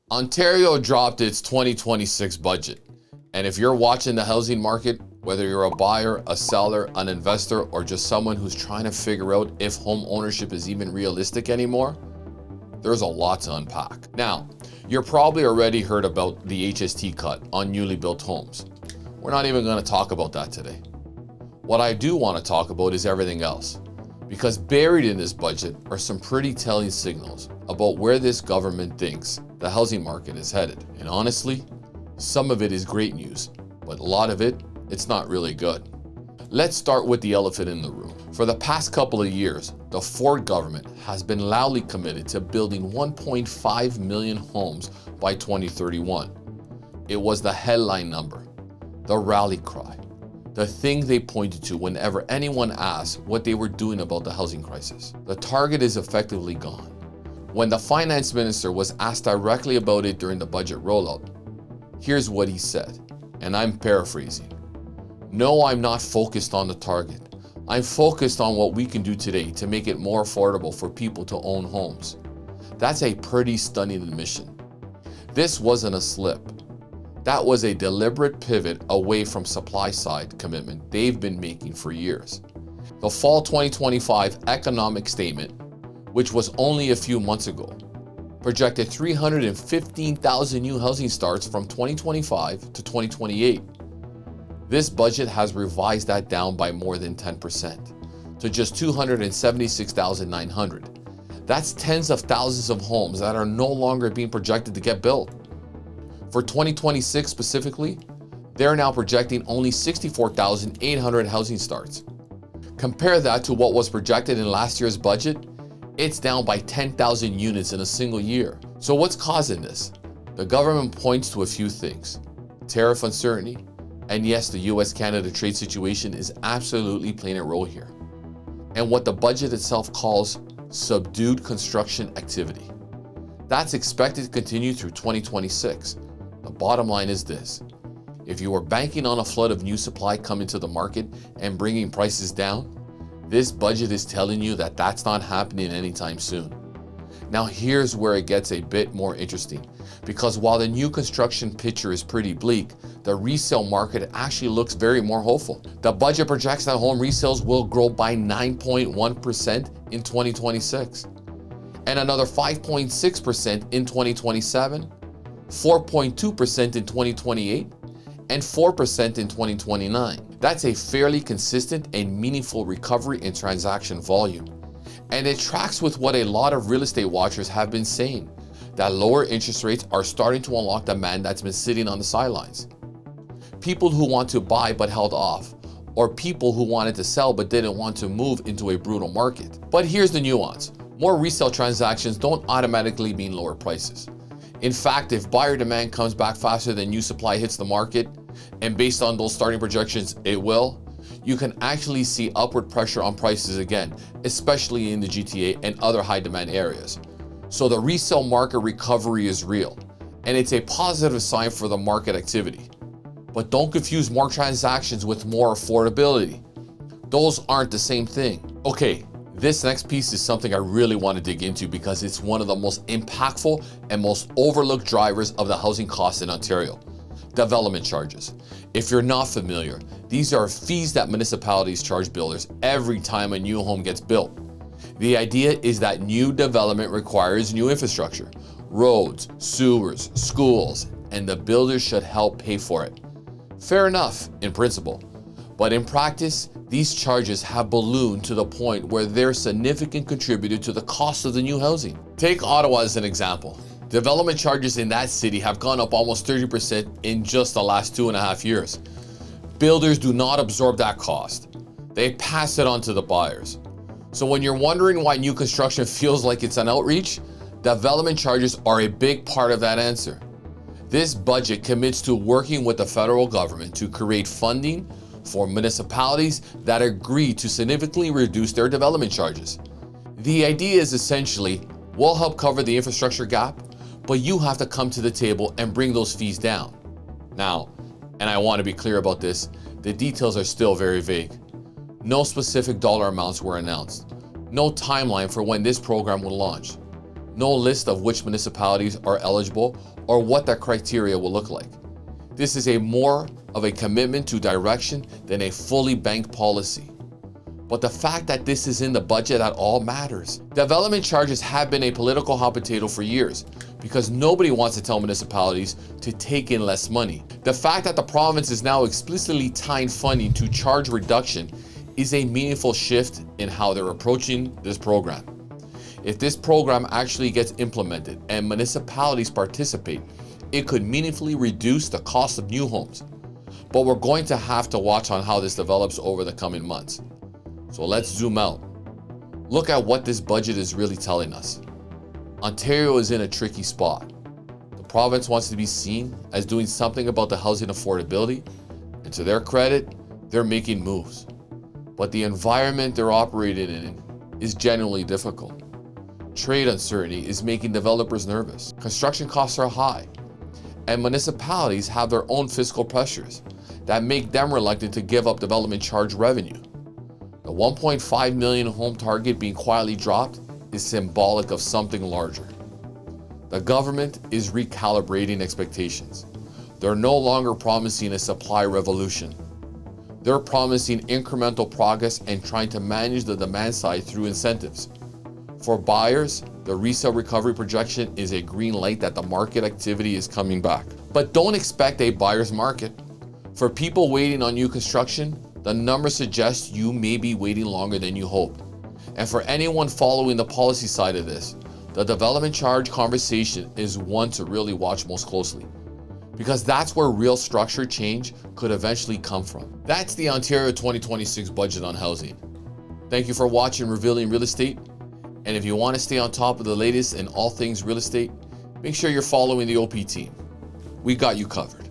Ontario dropped its 2026 budget. And if you're watching the housing market, whether you're a buyer, a seller, an investor, or just someone who's trying to figure out if home ownership is even realistic anymore, there's a lot to unpack. Now, you're probably already heard about the HST cut on newly built homes. We're not even going to talk about that today. What I do want to talk about is everything else, because buried in this budget are some pretty telling signals about where this government thinks the housing market is headed. And honestly, some of it is great news, but a lot of it, it's not really good. Let's start with the elephant in the room. For the past couple of years, the Ford government has been loudly committed to building 1.5 million homes by 2031. It was the headline number, the rally cry, the thing they pointed to whenever anyone asked what they were doing about the housing crisis. The target is effectively gone. When the finance minister was asked directly about it during the budget rollout, here's what he said, and I'm paraphrasing. No, I'm not focused on the target. I'm focused on what we can do today to make it more affordable for people to own homes. That's a pretty stunning admission. This wasn't a slip. That was a deliberate pivot away from supply side commitment they've been making for years. The fall 2025 economic statement, which was only a few months ago, projected 315,000 new housing starts from 2025 to 2028. This budget has revised that down by more than 10% to just 276,900. That's tens of thousands of homes that are no longer being projected to get built. For 2026 specifically, they're now projecting only 64,800 housing starts. Compare that to what was projected in last year's budget. It's down by 10,000 units in a single year. So what's causing this? The government points to a few things. Tariff uncertainty, and yes, the US-Canada trade situation is absolutely playing a role here. And what the budget itself calls subdued construction activity. That's expected to continue through 2026. The bottom line is this. If you were banking on a flood of new supply coming to the market and bringing prices down, this budget is telling you that that's not happening anytime soon. Now here's where it gets a bit more interesting, because while the new construction picture is pretty bleak, the resale market actually looks very more hopeful. The budget projects that home resales will grow by 9.1% in 2026, and another 5.6% in 2027, 4.2% in 2028, and 4% in 2029. That's a fairly consistent and meaningful recovery in transaction volume. And it tracks with what a lot of real estate watchers have been saying, that lower interest rates are starting to unlock demand that's been sitting on the sidelines. People who want to buy but held off, or people who wanted to sell but didn't want to move into a brutal market. But here's the nuance. More resale transactions don't automatically mean lower prices. In fact, if buyer demand comes back faster than new supply hits the market, and based on those starting projections, it will, you can actually see upward pressure on prices again, especially in the GTA and other high demand areas. So the resale market recovery is real, and it's a positive sign for the market activity. But don't confuse more transactions with more affordability. Those aren't the same thing. Okay, this next piece is something I really want to dig into because it's one of the most impactful and most overlooked drivers of the housing costs in Ontario. Development charges. If you're not familiar, these are fees that municipalities charge builders every time a new home gets built. The idea is that new development requires new infrastructure, roads, sewers, schools, and the builders should help pay for it. Fair enough in principle, but in practice, these charges have ballooned to the point where they're a significant contributor to the cost of the new housing. Take Ottawa as an example. Development charges in that city have gone up almost 30% in just the last 2.5 years. Builders do not absorb that cost. They pass it on to the buyers. So when you're wondering why new construction feels like it's an outreach, development charges are a big part of that answer. This budget commits to working with the federal government to create funding for municipalities that agree to significantly reduce their development charges. The idea is essentially, we'll help cover the infrastructure gap, but you have to come to the table and bring those fees down. Now, and I want to be clear about this, the details are still very vague. No specific dollar amounts were announced. No timeline for when this program will launch. No list of which municipalities are eligible or what that criteria will look like. This is more of a commitment to direction than a fully banked policy. But the fact that this is in the budget at all matters. Development charges have been a political hot potato for years because nobody wants to tell municipalities to take in less money. The fact that the province is now explicitly tying funding to charge reduction is a meaningful shift in how they're approaching this program. If this program actually gets implemented and municipalities participate, it could meaningfully reduce the cost of new homes. But we're going to have to watch on how this develops over the coming months. So let's zoom out. Look at what this budget is really telling us. Ontario is in a tricky spot. The province wants to be seen as doing something about the housing affordability, and to their credit, they're making moves. But the environment they're operating in is genuinely difficult. Trade uncertainty is making developers nervous. Construction costs are high, and municipalities have their own fiscal pressures that make them reluctant to give up development charge revenue. The 1.5 million home target being quietly dropped is symbolic of something larger. The government is recalibrating expectations. They're no longer promising a supply revolution. They're promising incremental progress and trying to manage the demand side through incentives. For buyers, the resale recovery projection is a green light that the market activity is coming back. But don't expect a buyer's market. For people waiting on new construction, the numbers suggest you may be waiting longer than you hoped. And for anyone following the policy side of this, the development charge conversation is one to really watch most closely, because that's where real structure change could eventually come from. That's the Ontario 2026 budget on housing. Thank you for watching Revealing Real Estate. And if you want to stay on top of the latest in all things real estate, make sure you're following the OP team. We got you covered.